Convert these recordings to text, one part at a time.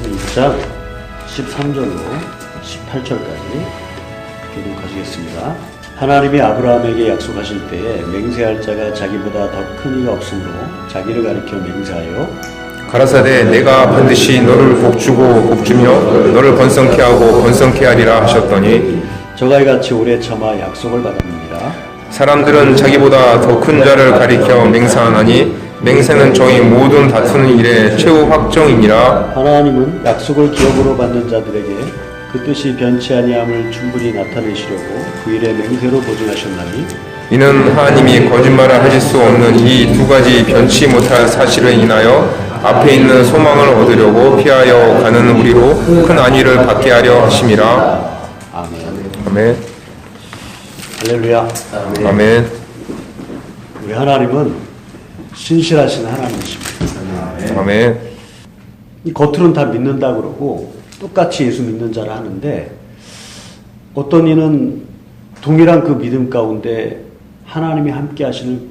그래서 1장 13절로 18절까지 교독하시겠습니다. 하나님이 아브라함에게 약속하실 때에 맹세할 자가 자기보다 더 큰 이가 없으므로 자기를 가리켜 맹세하여 가라사대 내가 반드시 너를 복주고 복주며 너를 번성케 하고 번성케 하리라 하셨더니 저가 이같이 오래 참아 약속을 받았느니라. 사람들은 자기보다 더 큰 자를 가리켜 맹세하나니 맹세는 저희 모든 다투는 일의 최후 확정이니라. 하나님은 약속을 기업으로 받는 자들에게 그 뜻이 변치 아니함을 충분히 나타내시려고 그 일에 맹세로 보증하셨나니 이는 하나님이 거짓말을 하실 수 없는 이 두 가지 변치 못할 사실을 인하여 앞에 있는 소망을 얻으려고 피하여 가는 우리로 큰 안위를 받게 하려 하심이라. 아멘. 아멘. 할렐루야. 아멘. 우리 하나님은 신실하신 하나님이십니다. 아멘. 이 겉으로는 다 믿는다 그러고 똑같이 예수 믿는 자라 하는데 어떤 이는 동일한 그 믿음 가운데 하나님이 함께 하시는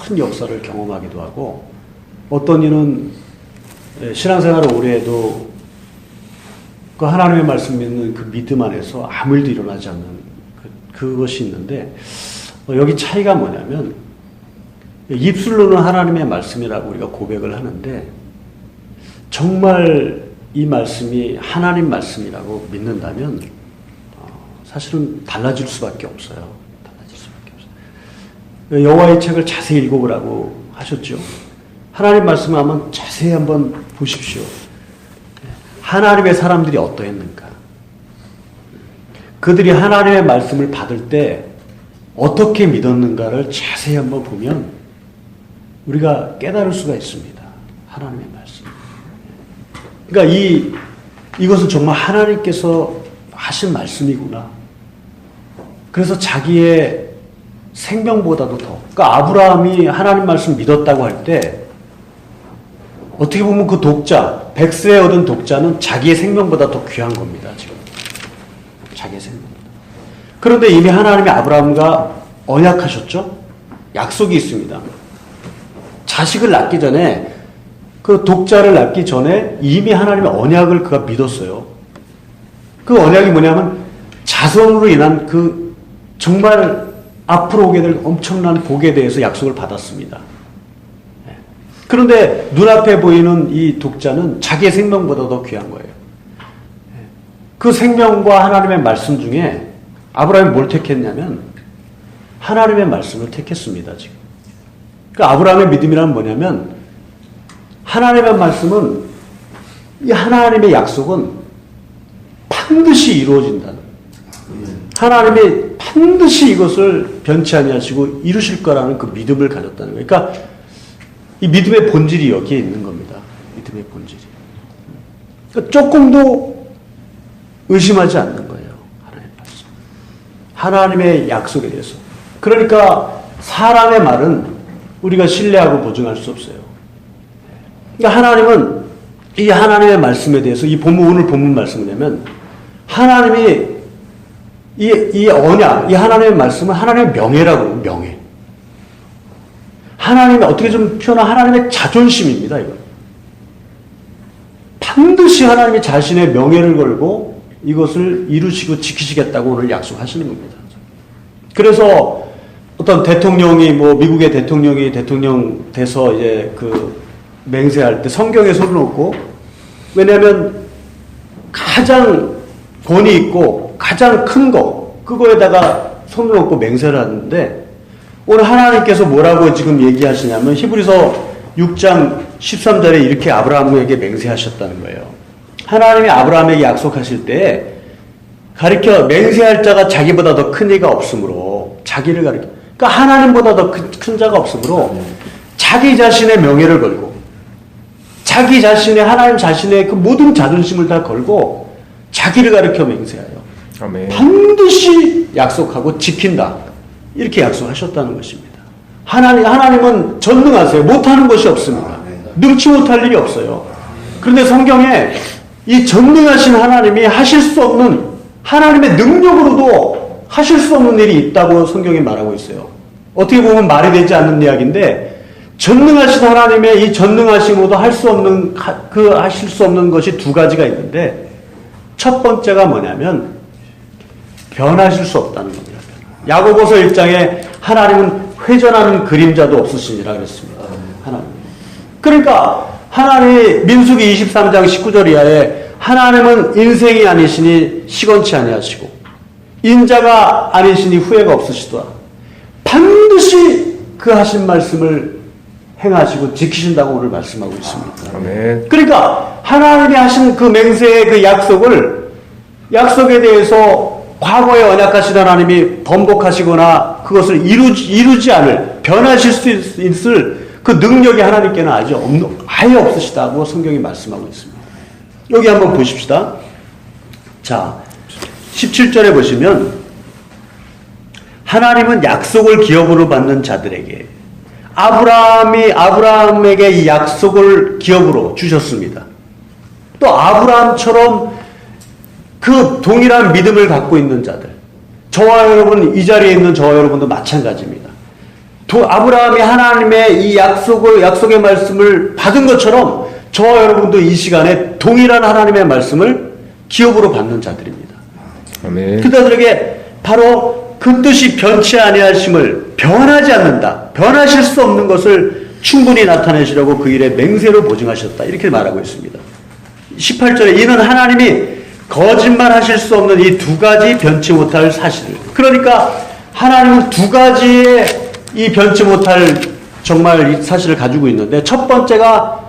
큰 역사를 경험하기도 하고 어떤 이는 신앙생활을 오래 해도 그 하나님의 말씀 믿는 그 믿음 안에서 아무 일도 일어나지 않는 그것이 있는데 여기 차이가 뭐냐면 입술로는 하나님의 말씀이라고 우리가 고백을 하는데 정말 이 말씀이 하나님 말씀이라고 믿는다면 사실은 달라질 수밖에 없어요. 달라질 수밖에 없어요. 여호와의 책을 자세히 읽어보라고 하셨죠. 하나님 말씀을 한번 자세히 한번 보십시오. 하나님의 사람들이 어떠했는가? 그들이 하나님의 말씀을 받을 때 어떻게 믿었는가를 자세히 한번 보면 우리가 깨달을 수가 있습니다. 하나님의 말씀. 그러니까 이것은 정말 하나님께서 하신 말씀이구나. 그래서 자기의 생명보다도 더. 그러니까 아브라함이 하나님 말씀 믿었다고 할 때 어떻게 보면 그 독자, 백세에 얻은 독자는 자기의 생명보다 더 귀한 겁니다. 지금. 자기의 생명보다. 그런데 이미 하나님이 아브라함과 언약하셨죠? 약속이 있습니다. 자식을 낳기 전에 그 독자를 낳기 전에 이미 하나님의 언약을 그가 믿었어요. 그 언약이 뭐냐면 자손으로 인한 그 정말 앞으로 오게 될 엄청난 복에 대해서 약속을 받았습니다. 그런데 눈앞에 보이는 이 독자는 자기의 생명보다 더 귀한 거예요. 그 생명과 하나님의 말씀 중에 아브라함이 뭘 택했냐면 하나님의 말씀을 택했습니다. 지금. 그 아브라함의 믿음이란 뭐냐면 하나님의 말씀은 이 하나님의 약속은 반드시 이루어진다는 하나님이 반드시 이것을 변치 아니하시고 이루실 거라는 그 믿음을 가졌다는 거예요. 그러니까 이 믿음의 본질이 여기에 있는 겁니다. 믿음의 본질이. 그러니까 조금도 의심하지 않는 거예요. 하나님의 말씀. 하나님의 약속에 대해서. 그러니까 사람의 말은 우리가 신뢰하고 보증할 수 없어요. 그러니까 하나님은 이 하나님의 말씀에 대해서 이 오늘 본문 말씀을 내면 하나님이 이 언약, 이 하나님의 말씀은 하나님의 명예라고 명예. 하나님의 어떻게 좀 표현한 하나님의 자존심입니다. 이거. 반드시 하나님이 자신의 명예를 걸고 이것을 이루시고 지키시겠다고 오늘 약속하시는 겁니다. 그래서 어떤 대통령이 미국의 대통령이 대통령 돼서 이제 그 맹세할 때 성경에 손을 놓고 왜냐하면 가장 권위 있고 가장 큰 거 그거에다가 손을 놓고 맹세를 하는데 오늘 하나님께서 뭐라고 지금 얘기하시냐면 히브리서 6장 13절에 이렇게 아브라함에게 맹세하셨다는 거예요. 하나님이 아브라함에게 약속하실 때 가리켜 맹세할 자가 자기보다 더 큰 이가 없으므로 자기를 가리켜 그러니까 하나님보다 더 큰 자가 없으므로 자기 자신의 명예를 걸고 자기 자신의 하나님 자신의 그 모든 자존심을 다 걸고 자기를 가리켜 맹세하여 아멘. 반드시 약속하고 지킨다. 이렇게 약속하셨다는 것입니다. 하나님은 전능하세요. 못하는 것이 없습니다. 능치 못할 일이 없어요. 그런데 성경에 이 전능하신 하나님이 하실 수 없는 하나님의 능력으로도 하실 수 없는 일이 있다고 성경이 말하고 있어요. 어떻게 보면 말이 되지 않는 이야기인데 전능하신 하나님의 이 전능하심으로도 하실 수 없는 것이 두 가지가 있는데, 첫 번째가 뭐냐면 변하실 수 없다는 겁니다. 야고보서 1장에 하나님은 회전하는 그림자도 없으시니라 그랬습니다. 하나님. 그러니까 하나님이 민수기 23장 19절 이하에 하나님은 인생이 아니시니 시건치 아니하시고 인자가 아니시니 후회가 없으시도다. 반드시 그 하신 말씀을 행하시고 지키신다고 오늘 말씀하고 있습니다. 아멘. 그러니까 하나님이 하신 그 맹세의 그 약속에 대해서 과거에 언약하신 하나님이 번복하시거나 그것을 이루지 않을, 변하실 수 있을 그 능력이 하나님께는 아예 없으시다고 성경이 말씀하고 있습니다. 여기 한번 보십시다. 자, 17절에 보시면 하나님은 약속을 기업으로 받는 자들에게 아브라함에게 이 약속을 기업으로 주셨습니다. 또 아브라함처럼 그 동일한 믿음을 갖고 있는 자들, 저와 여러분, 이 자리에 있는 저와 여러분도 마찬가지입니다. 아브라함이 하나님의 이 약속의 말씀을 받은 것처럼 저와 여러분도 이 시간에 동일한 하나님의 말씀을 기업으로 받는 자들입니다. 아멘. 그들에게 바로 그 뜻이 변치 아니하심을, 변하지 않는다, 변하실 수 없는 것을 충분히 나타내시려고 그 일에 맹세로 보증하셨다, 이렇게 말하고 있습니다. 18절에 이는 하나님이 거짓말하실 수 없는 이 두 가지 변치 못할 사실을, 그러니까 하나님은 두 가지의 이 변치 못할 정말 이 사실을 가지고 있는데, 첫 번째가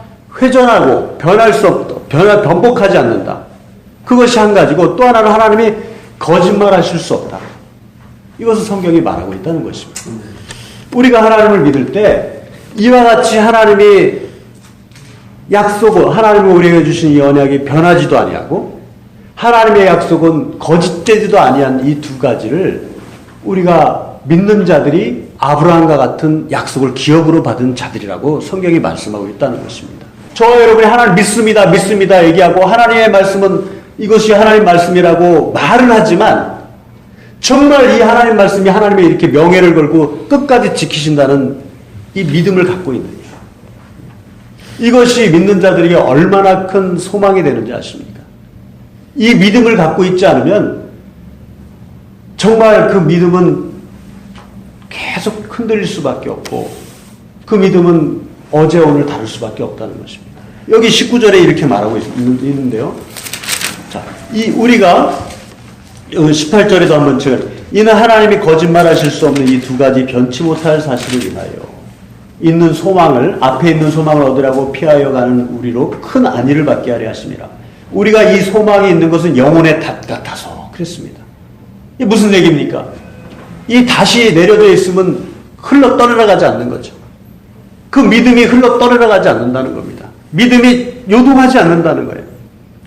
회전하고 변할 수 없다, 번복하지 않는다, 그것이 한 가지고, 또 하나는 하나님이 거짓말하실 수 없다. 이것을 성경이 말하고 있다는 것입니다. 우리가 하나님을 믿을 때 이와 같이 하나님이 하나님이 우리에게 주신 이 언약이 변하지도 아니하고 하나님의 약속은 거짓되지도 아니한 이 두 가지를 우리가 믿는 자들이 아브라함과 같은 약속을 기업으로 받은 자들이라고 성경이 말씀하고 있다는 것입니다. 저와 여러분이 하나님 믿습니다 얘기하고 하나님의 말씀은 이것이 하나님 말씀이라고 말은 하지만 정말 이 하나님 말씀이 하나님의 이렇게 명예를 걸고 끝까지 지키신다는 이 믿음을 갖고 있느냐, 이것이 믿는 자들에게 얼마나 큰 소망이 되는지 아십니까? 이 믿음을 갖고 있지 않으면 정말 그 믿음은 계속 흔들릴 수밖에 없고 그 믿음은 어제 오늘 다를 수밖에 없다는 것입니다. 여기 19절에 이렇게 말하고 있는데요. 자, 우리가 18절에도 한번 이는 하나님이 거짓말하실 수 없는 이 두 가지 변치 못할 사실을 인하여 앞에 있는 소망을 얻으라고 피하여 가는 우리로 큰 안위를 받게 하려 하심이라. 우리가 이 소망이 있는 것은 영혼의 닷 같아서 그랬습니다. 이게 무슨 얘기입니까? 이 닷이 내려져 있으면 흘러 떠내려가지 않는 거죠. 그 믿음이 흘러 떠내려가지 않는다는 겁니다. 믿음이 요동하지 않는다는 거예요.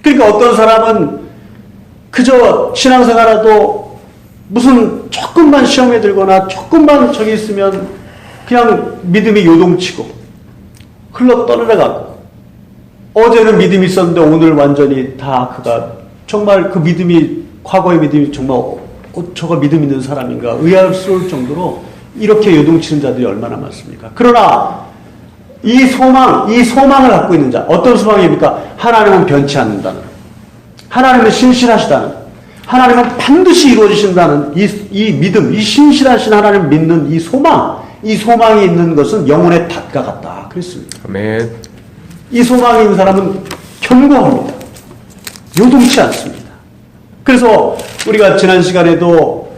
그러니까 어떤 사람은 그저 신앙생활하도 무슨 조금만 시험에 들거나 조금만 저기 있으면 그냥 믿음이 요동치고 흘러 떠내려가고, 어제는 믿음이 있었는데 오늘 완전히 다 그가 정말 그 믿음이, 과거의 믿음이 정말 저거 믿음 있는 사람인가 의아스러울 정도로 이렇게 요동치는 자들이 얼마나 많습니까? 그러나 이 소망을 갖고 있는 자, 어떤 소망입니까? 하나님은 변치 않는다는, 하나님은 신실하시다는, 하나님은 반드시 이루어지신다는 이 믿음, 이 신실하신 하나님을 믿는 이 소망이 있는 것은 영혼의 닷과 같다 그랬습니다. 아멘. 이 소망이 있는 사람은 견고합니다. 요동치 않습니다. 그래서 우리가 지난 시간에도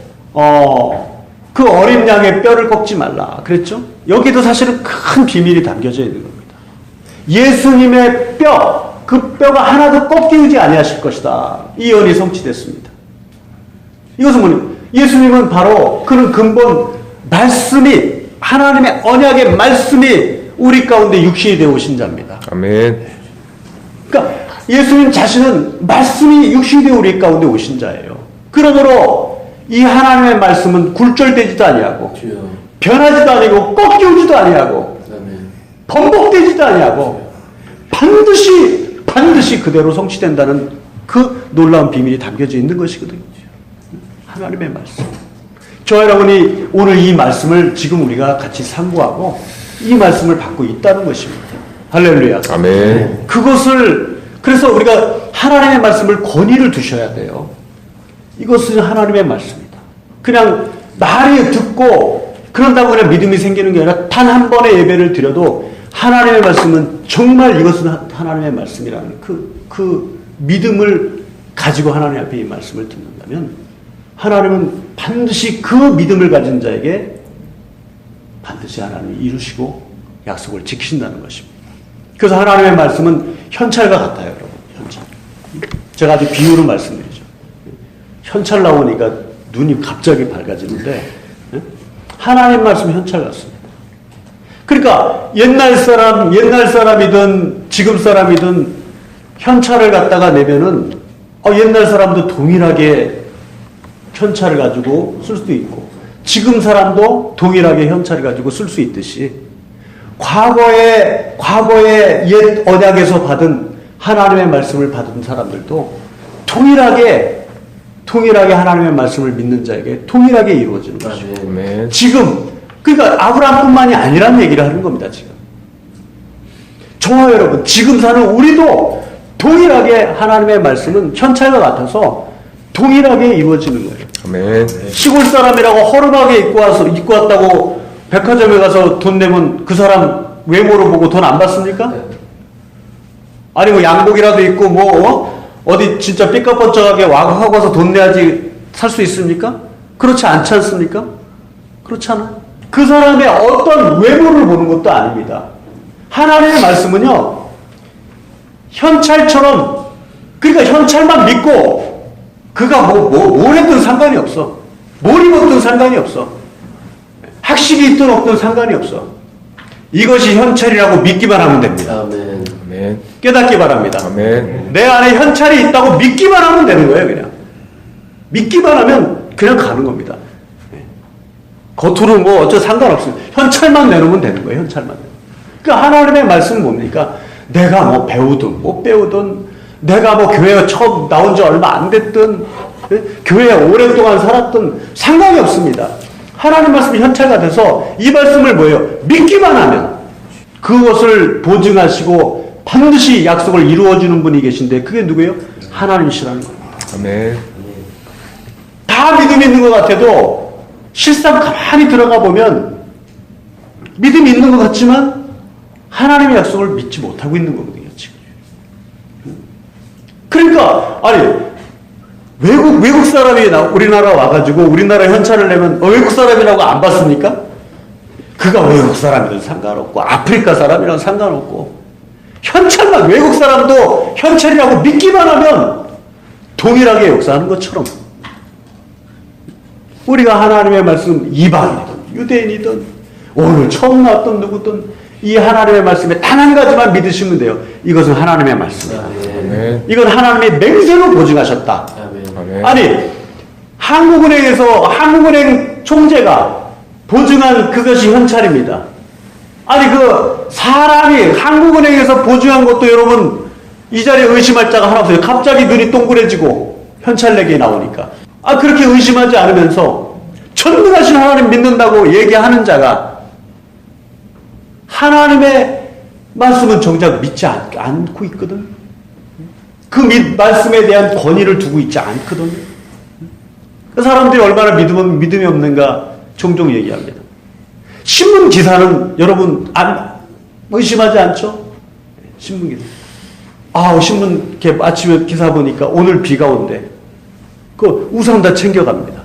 그 어린 양의 뼈를 꺾지 말라 그랬죠? 여기도 사실은 큰 비밀이 담겨져 있는 겁니다. 예수님의 그 뼈가 하나도 꺾이지 아니하실 것이다. 이 예언이 성취됐습니다. 이것은 뭐냐? 예수님은 바로 그런 근본 말씀이, 하나님의 언약의 말씀이 우리 가운데 육신이 되어 오신 자입니다. 아멘. 그러니까 예수님 자신은 말씀이 육신이 되어 우리 가운데 오신 자예요. 그러므로 이 하나님의 말씀은 굴절되지도 아니하고 변하지도 아니고 꺾이지도 아니하고 번복되지도 아니하고 반드시 그대로 성취된다는 그 놀라운 비밀이 담겨져 있는 것이거든요. 하나님의 말씀. 저 여러분이 오늘 이 말씀을 지금 우리가 같이 상고하고 이 말씀을 받고 있다는 것입니다. 할렐루야. 아멘. 그것을 그래서 우리가 하나님의 말씀을 권위를 두셔야 돼요. 이것은 하나님의 말씀이다. 그냥 말이 듣고 그런다고 그냥 믿음이 생기는 게 아니라 단 한 번의 예배를 드려도 하나님의 말씀은 정말 이것은 하나님의 말씀이라는 그 믿음을 가지고 하나님 앞에 이 말씀을 듣는다면 하나님은 반드시 그 믿음을 가진 자에게 반드시 하나님이 이루시고 약속을 지키신다는 것입니다. 그래서 하나님의 말씀은 현찰과 같아요, 여러분. 현찰. 제가 아주 비유로 말씀드리죠. 현찰 나오니까 눈이 갑자기 밝아지는데 하나님 말씀 현찰 같습니다. 그러니까 옛날 사람이든 지금 사람이든 현찰을 갖다가 내면은 옛날 사람도 동일하게 현찰을 가지고 쓸 수도 있고 지금 사람도 동일하게 현찰을 가지고 쓸 수 있듯이 과거에 옛 언약에서 받은 하나님의 말씀을 받은 사람들도 동일하게 하나님의 말씀을 믿는 자에게 동일하게 이루어지는 것이고 아멘. 지금 그러니까 아브라함뿐만이 아니라는 얘기를 하는 겁니다. 지금 저와 여러분 지금 사는 우리도 동일하게 하나님의 말씀은 현찰과 같아서 동일하게 이루어지는 거예요. 아멘. 시골 사람이라고 허름하게 입고 왔다고 백화점에 가서 돈 내면 그 사람 외모로 보고 돈 안 받습니까? 아니 뭐 양복이라도 입고 어디 진짜 삐까뻔쩍하게 하고 와서 돈 내야지 살 수 있습니까? 그렇지 않지 않습니까? 그렇지 않아요. 그 사람의 어떤 외모를 보는 것도 아닙니다. 하나님의 말씀은요 현찰처럼 그러니까 현찰만 믿고 그가 뭘 했든 상관이 없어. 뭘 입었든 상관이 없어. 학식이 있든 없든 상관이 없어. 이것이 현찰이라고 믿기만 하면 됩니다. 아멘. 아멘. 깨닫기 바랍니다. 아멘. 내 안에 현찰이 있다고 믿기만 하면 되는 거예요, 그냥. 믿기만 하면 그냥 가는 겁니다. 겉으로 뭐 어쩌 상관없어요. 현찰만 내놓으면 되는 거예요, 현찰만. 그러니까 하나님의 말씀은 뭡니까? 내가 뭐 배우든 못 배우든 내가 뭐 교회에 처음 나온 지 얼마 안 됐든 교회에 오랫동안 살았든 상관이 없습니다. 하나님 말씀이 현찰가 돼서 이 말씀을 뭐예요? 믿기만 하면 그것을 보증하시고 반드시 약속을 이루어주는 분이 계신데 그게 누구예요? 하나님이시라는 겁니다. 아멘. 다 믿음이 있는 것 같아도 실상 가만히 들어가 보면 믿음이 있는 것 같지만 하나님의 약속을 믿지 못하고 있는 거거든요, 지금. 그러니까, 아니, 외국 사람이 우리나라 와가지고 우리나라 현찰을 내면 외국 사람이라고 안 받습니까? 그가 외국 사람이든 상관없고, 아프리카 사람이랑 상관없고, 현찰만, 외국 사람도 현찰이라고 믿기만 하면 동일하게 역사하는 것처럼 우리가 하나님의 말씀 이방이든 유대인이든 오늘 처음 나왔던 누구든 이 하나님의 말씀에 단 한 가지만 믿으시면 돼요. 이것은 하나님의 말씀이다. 아멘. 이건 하나님의 맹세로 보증하셨다. 아멘. 아멘. 아니 한국은행 총재가 보증한 그것이 현찰입니다. 아니 그 사람이 한국은행에서 보증한 것도 여러분 이 자리에 의심할 자가 하나 없어요. 갑자기 눈이 동그래지고 현찰 내기 나오니까 그렇게 의심하지 않으면서 전능하신 하나님 믿는다고 얘기하는 자가 하나님의 말씀은 정작 믿지 않고 있거든. 그 말씀에 대한 권위를 두고 있지 않거든. 그 사람들이 얼마나 믿음이 없는가 종종 얘기합니다. 신문 기사는 여러분 의심하지 않죠? 신문 기사. 신문 아침에 기사 보니까 오늘 비가 온대. 그 우산 다 챙겨갑니다.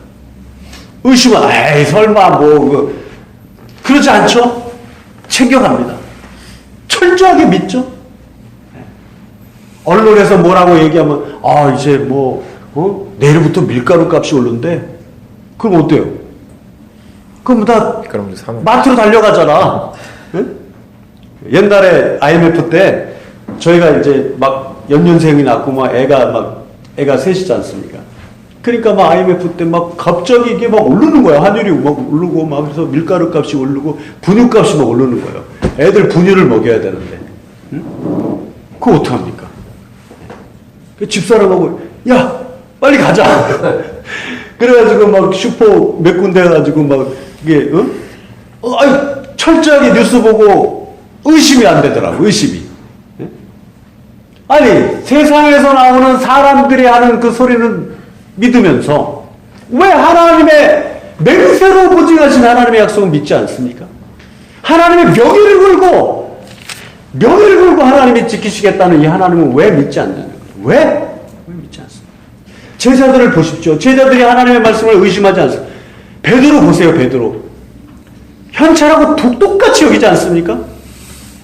설마 그러지 않죠? 챙겨갑니다. 철저하게 믿죠? 언론에서 뭐라고 얘기하면 이제 내일부터 밀가루 값이 오른대. 그럼 어때요? 그럼 다 그럼 사면 마트로 달려가잖아. 응? 옛날에 IMF 때 저희가 이제 막 연년생이 낳고 애가 셋이지 않습니까? 그러니까 IMF 때 갑자기 이게 오르는 거야. 환율이 오르고 그래서 밀가루 값이 오르고 분유 값이 오르는 거예요. 애들 분유를 먹여야 되는데. 응? 그거 어떡합니까? 집사람하고 야 빨리 가자. 그래가지고 슈퍼 몇 군데 가지고 이게 철저하게 뉴스 보고 의심이 안 되더라고, 의심이. 예? 아니, 세상에서 나오는 사람들이 하는 그 소리는 믿으면서 왜 하나님의 맹세로 보증하신 하나님의 약속은 믿지 않습니까? 하나님의 명예를 걸고 하나님이 지키시겠다는 이 하나님은 왜 믿지 않냐는 거예요. 왜 믿지 않습니까? 제자들을 보십시오. 제자들이 하나님의 말씀을 의심하지 않습니다. 베드로 보세요, 베드로. 현찰하고 똑같이 여기지 않습니까?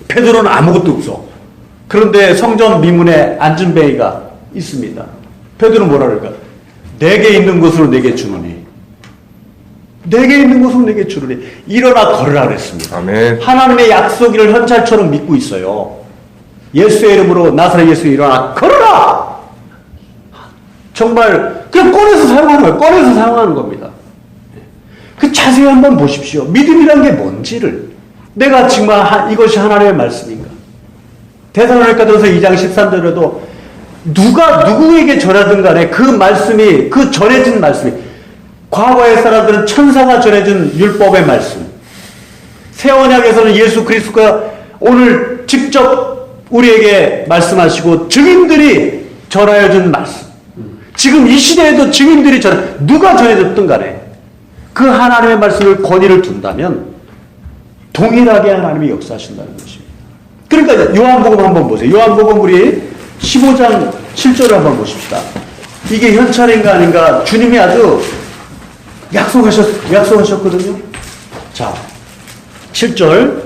베드로는 아무것도 없어. 그런데 성전 미문에 안전뱅이가 있습니다. 베드로는 뭐라 그럴까? 내게 있는 것으로 내게 주노니. 내게 있는 것으로 내게 주노니. 일어나 걸으라 그랬습니다. 아멘. 하나님의 약속을 현찰처럼 믿고 있어요. 예수의 이름으로 나사렛 예수 일어나 걸으라! 정말 그냥 꺼내서 사용하는 거예요. 꺼내서 사용하는 겁니다. 그 자세히 한번 보십시오. 믿음이란 게 뭔지를. 내가 정말 이것이 하나님의 말씀인가? 데살로니가전서 2장 13절에도 누가 누구에게 전하든 간에 그 말씀이, 그 전해진 말씀이, 과거의 사람들은 천사가 전해준 율법의 말씀, 새 언약에서는 예수 그리스도가 오늘 직접 우리에게 말씀하시고 증인들이 전하여 준 말씀, 지금 이 시대에도 증인들이 누가 전해줬든 간에 그 하나님의 말씀을 권위를 둔다면 동일하게 하나님이 역사하신다는 것입니다. 그러니까 요한복음 한번 보세요. 요한복음 우리 15장 7절을 한번 보십시다. 이게 현찰인가 아닌가 주님이 아주 약속하셨거든요. 자, 7절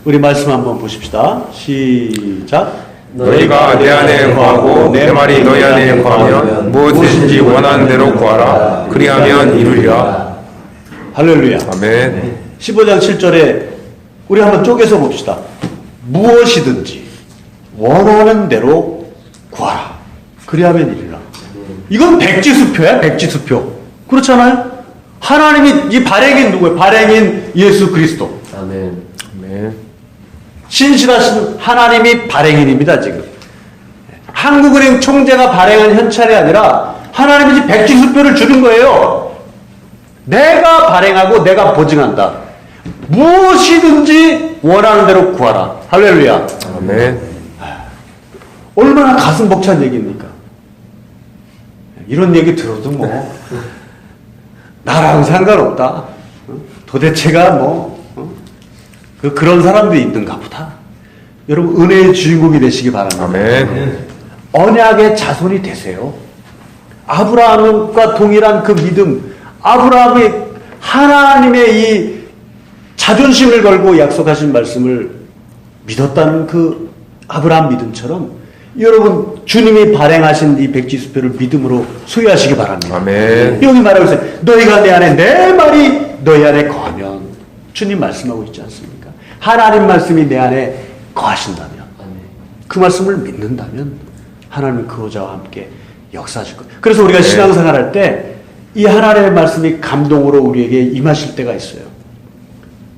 우리 말씀 한번 보십시다. 시작. 너희가 내 안에 거하고 내 말이 너희 안에 거하면 무엇이든지 원하는 대로 구하라. 그리하면 이루리라. 할렐루야. 아멘. 15장 7절에 우리 한번 쪼개서 봅시다. 무엇이든지 원하는 대로 구하라. 그리하면 이루리라. 이건 백지수표야, 백지수표. 그렇잖아요? 하나님이, 이 발행인 누구예요? 발행인 예수 그리스도. 아멘. 아멘. 신실하신 하나님이 발행인입니다, 지금. 한국은행 총재가 발행한 현찰이 아니라 하나님이 백지수표를 주는 거예요. 내가 발행하고 내가 보증한다. 무엇이든지 원하는 대로 구하라. 할렐루야. 아멘. 얼마나 가슴 벅찬 얘기입니까? 이런 얘기 들어도 뭐 나랑 상관없다. 도대체가 뭐 그런 사람들이 있는가 보다. 여러분 은혜의 주인공이 되시기 바랍니다. 아멘. 언약의 자손이 되세요. 아브라함과 동일한 그 믿음, 아브라함이 하나님의 이 자존심을 걸고 약속하신 말씀을 믿었다는 그 아브라함 믿음처럼 여러분 주님이 발행하신 이 백지수표를 믿음으로 소유하시기 바랍니다. 아멘. 여기 말하고 있어요. 너희가 내 안에 내 말이 너희 안에 거하면 주님 말씀하고 있지 않습니까? 하나님 말씀이 내 안에 거하신다면 그 말씀을 믿는다면 하나님은 그호자와 함께 역사하실 거예요. 그래서 우리가 신앙생활 할 때 이 하나님의 말씀이 감동으로 우리에게 임하실 때가 있어요.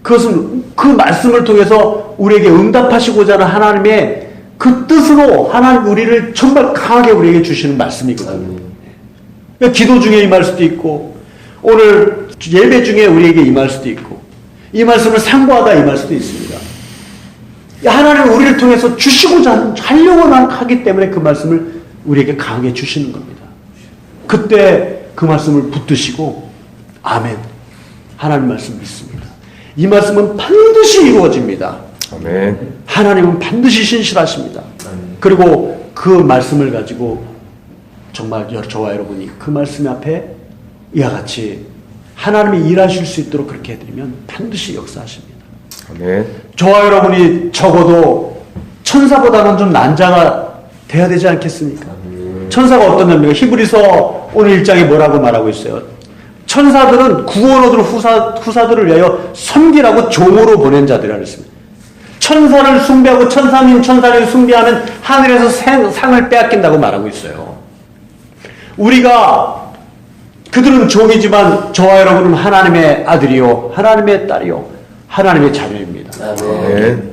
그것은 그 말씀을 통해서 우리에게 응답하시고자 하는 하나님의 그 뜻으로 하나님 우리를 정말 강하게 우리에게 주시는 말씀이거든요. 그러니까 기도 중에 임할 수도 있고 오늘 예배 중에 우리에게 임할 수도 있고 이 말씀을 상고하다 임할 수도 있습니다. 하나님은 우리를 통해서 주시고자 하려고 하기 때문에 그 말씀을 우리에게 강하게 주시는 겁니다. 그때 그 말씀을 붙드시고 아멘. 하나님 말씀 믿습니다. 이 말씀은 반드시 이루어집니다. 아멘. 하나님은 반드시 신실하십니다. 그리고 그 말씀을 가지고 정말 저와 여러분이 그 말씀 앞에 이와 같이 하나님이 일하실 수 있도록 그렇게 해드리면 반드시 역사하십니다. 아멘. 저와 여러분이 적어도 천사보다는 좀 난자가 돼야 되지 않겠습니까? 천사가 어떤 놈입니까? 히브리서 오늘 1장에 뭐라고 말하고 있어요? 천사들은 구원 얻을 후사들을 위하여 섬기라고 종으로 보낸 자들이라 그랬습니다. 천사를 숭배하고 천사를 숭배하면 하늘에서 상을 빼앗긴다고 말하고 있어요. 우리가 그들은 종이지만 저와 여러분은 하나님의 아들이요 하나님의 딸이요 하나님의 자녀입니다. 아멘.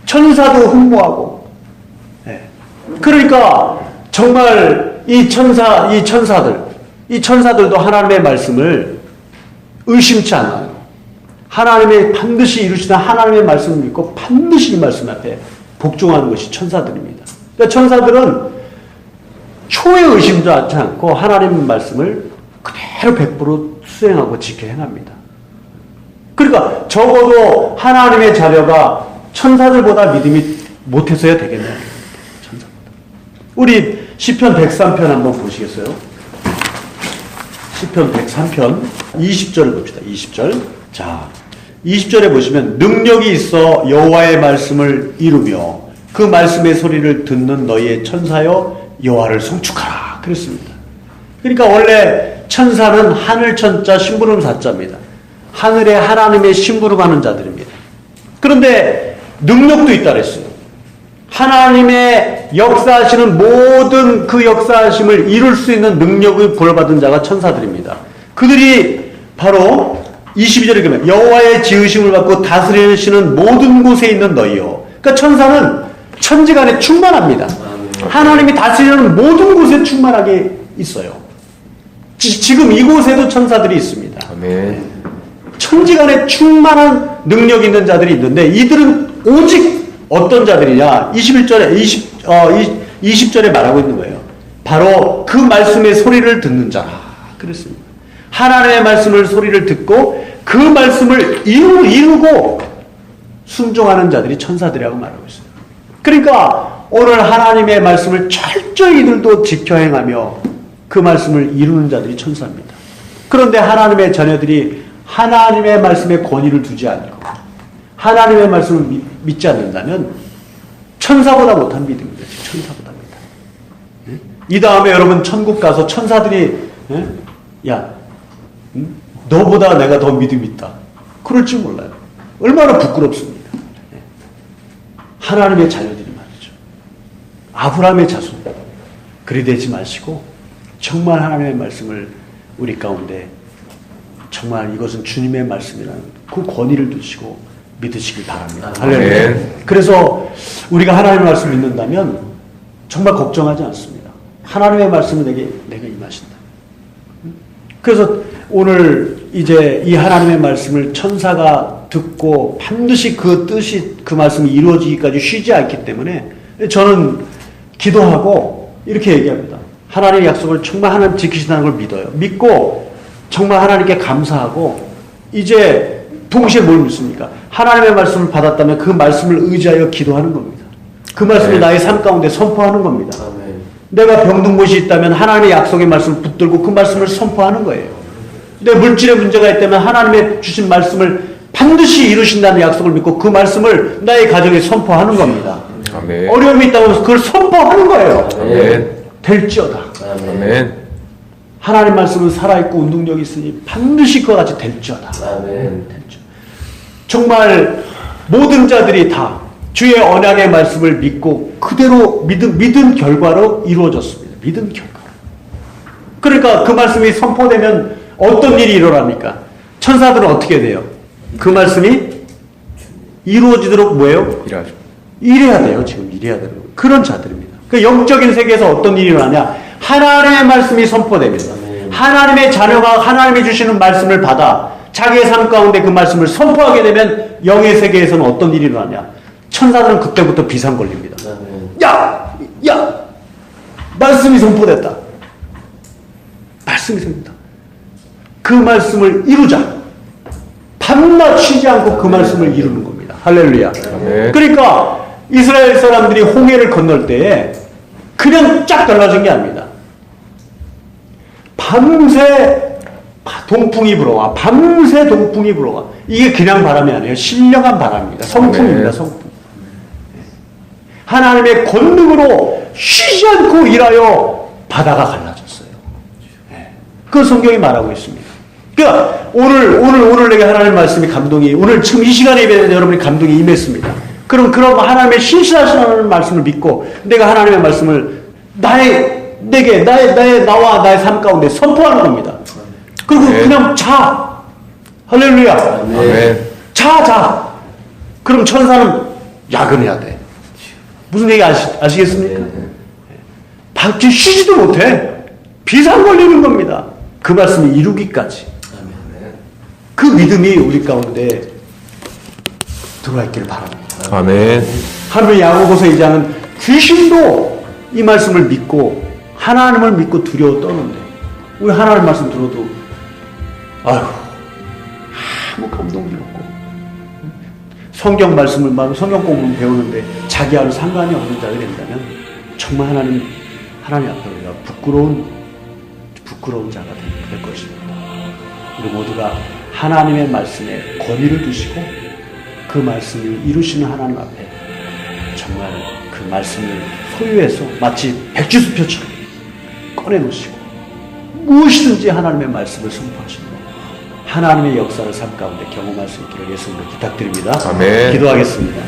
천사도 흠모하고 그러니까 정말 이 천사들도 하나님의 말씀을 의심치 않아요. 하나님의 반드시 이루시는 하나님의 말씀을 믿고 반드시 이 말씀 앞에 복종하는 것이 천사들입니다. 그러니까 천사들은 초의 의심도 하지 않고 하나님의 말씀을 그대로 100% 수행하고 지켜 행합니다. 그러니까 적어도 하나님의 자녀가 천사들보다 믿음이 못해서야 되겠네요. 천사보다. 우리 시편 103편 한번 보시겠어요? 시편 103편 20절을 봅시다. 20절. 자, 20절에 보시면 능력이 있어 여호와의 말씀을 이루며 그 말씀의 소리를 듣는 너희의 천사여 여호와를 송축하라. 그랬습니다. 그러니까 원래 천사는 하늘 천자 심부름 사자입니다. 하늘에 하나님의 심부름하는 자들입니다. 그런데 능력도 있다 그랬어요. 하나님의 역사하시는 모든 그 역사하심을 이룰 수 있는 능력을 부여받은 자가 천사들입니다. 그들이 바로 22절에 보면 여호와의 지으심을 받고 다스리시는 모든 곳에 있는 너희요. 그러니까 천사는 천지간에 충만합니다. 하나님이 다스리는 모든 곳에 충만하게 있어요. 지금 이곳에도 천사들이 있습니다. 아멘. 천지간에 충만한 능력 있는 자들이 있는데 이들은 오직 어떤 자들이냐? 20절에 말하고 있는 거예요. 바로 그 말씀의 소리를 듣는 자라. 그랬습니다. 하나님의 말씀을 소리를 듣고 그 말씀을 이루고 순종하는 자들이 천사들이라고 말하고 있어요. 그러니까 오늘 하나님의 말씀을 철저히 이들도 지켜 행하며 그 말씀을 이루는 자들이 천사입니다. 그런데 하나님의 자녀들이 하나님의 말씀에 권위를 두지 않고 하나님의 말씀을 믿지 않는다면 천사보다 못한 믿음입니다. 천사보다입니다. 이 다음에 여러분 천국 가서 천사들이 야 너보다 내가 더 믿음이 있다. 그럴 줄 몰라요. 얼마나 부끄럽습니다. 하나님의 자녀들이 말이죠. 아브라함의 자손. 그리 되지 마시고 정말 하나님의 말씀을 우리 가운데 정말 이것은 주님의 말씀이라는 그 권위를 두시고 믿으시길 바랍니다. 할렐루야. 그래서 우리가 하나님의 말씀을 믿는다면 정말 걱정하지 않습니다. 하나님의 말씀은 내가 임하신다. 그래서 오늘 이제 이 하나님의 말씀을 천사가 듣고 반드시 그 뜻이 그 말씀이 이루어지기까지 쉬지 않기 때문에 저는 기도하고 이렇게 얘기합니다. 하나님의 약속을 정말 하나님 지키신다는 걸 믿어요. 믿고 정말 하나님께 감사하고 이제 동시에 뭘 믿습니까? 하나님의 말씀을 받았다면 그 말씀을 의지하여 기도하는 겁니다. 그 말씀을 나의 삶 가운데 선포하는 겁니다. 내가 병든 곳이 있다면 하나님의 약속의 말씀을 붙들고 그 말씀을 선포하는 거예요. 내 물질에 문제가 있다면 하나님의 주신 말씀을 반드시 이루신다는 약속을 믿고 그 말씀을 나의 가정에 선포하는 겁니다. 아멘. 어려움이 있다고 해서 그걸 선포하는 거예요. 아멘. 될지어다. 아멘. 하나님 말씀은 살아있고 운동력이 있으니 반드시 그와 같이 될지어다. 아멘. 정말 모든 자들이 다 주의 언약의 말씀을 믿고 그대로 믿은 결과로 이루어졌습니다. 믿은 결과. 그러니까 그 말씀이 선포되면 어떤 일이 일어납니까? 천사들은 어떻게 돼요? 그 말씀이 이루어지도록 뭐예요? 일하죠. 일해야 돼요. 지금 일해야 되는 거예요. 그런 자들입니다. 그 영적인 세계에서 어떤 일이 일어나냐? 하나님의 말씀이 선포됩니다. 하나님의 자녀가 하나님이 주시는 말씀을 받아 자기의 삶 가운데 그 말씀을 선포하게 되면 영의 세계에서는 어떤 일이 일어나냐? 천사들은 그때부터 비상 걸립니다. 야! 말씀이 선포됐다. 말씀이 선포됐다. 그 말씀을 이루자. 밤낮 쉬지 않고 그 말씀을 이루는 겁니다. 할렐루야. 아멘. 그러니까 이스라엘 사람들이 홍해를 건널 때에 그냥 쫙 갈라진 게 아닙니다. 밤새 동풍이 불어와. 밤새 동풍이 불어와. 이게 그냥 바람이 아니에요. 신령한 바람입니다. 성풍입니다. 성풍. 하나님의 권능으로 쉬지 않고 일하여 바다가 갈라졌어요. 그 성경이 말하고 있습니다. 그러니까 오늘 내게 하나님의 말씀이 감동이 오늘 지금 이 시간에 여러분이 감동이 임했습니다. 그럼 하나님의 신실하신 말씀을 믿고 내가 하나님의 말씀을 나와 나의 삶 가운데 선포하는 겁니다. 그리고 그냥 자. 할렐루야. 아멘. 자. 그럼 천사는 야근해야 돼. 무슨 얘기 아시겠습니까? 밖에 쉬지도 못해. 비상 걸리는 겁니다. 그 말씀을 이루기까지. 그 믿음이 우리 가운데 들어와 있기를 바랍니다. 아멘. 하나님의 야고보서 2장은 귀신도 이 말씀을 믿고 하나님을 믿고 두려워 떠는데 우리 하나님 말씀 들어도 아유 아무 감동이 없고 성경 말씀을 말하고 성경 공부를 배우는데 자기와는 상관이 없는 자가 된다면 정말 하나님 앞에 우리가 부끄러운 자가 될 것입니다. 우리 모두가 하나님의 말씀에 권위를 두시고 그 말씀을 이루시는 하나님 앞에 정말 그 말씀을 소유해서 마치 백지수표처럼 꺼내놓으시고 무엇이든지 하나님의 말씀을 선포하시고 하나님의 역사를 삶 가운데 경험할 수 있기를 예수님으로 부탁드립니다. 아멘. 기도하겠습니다.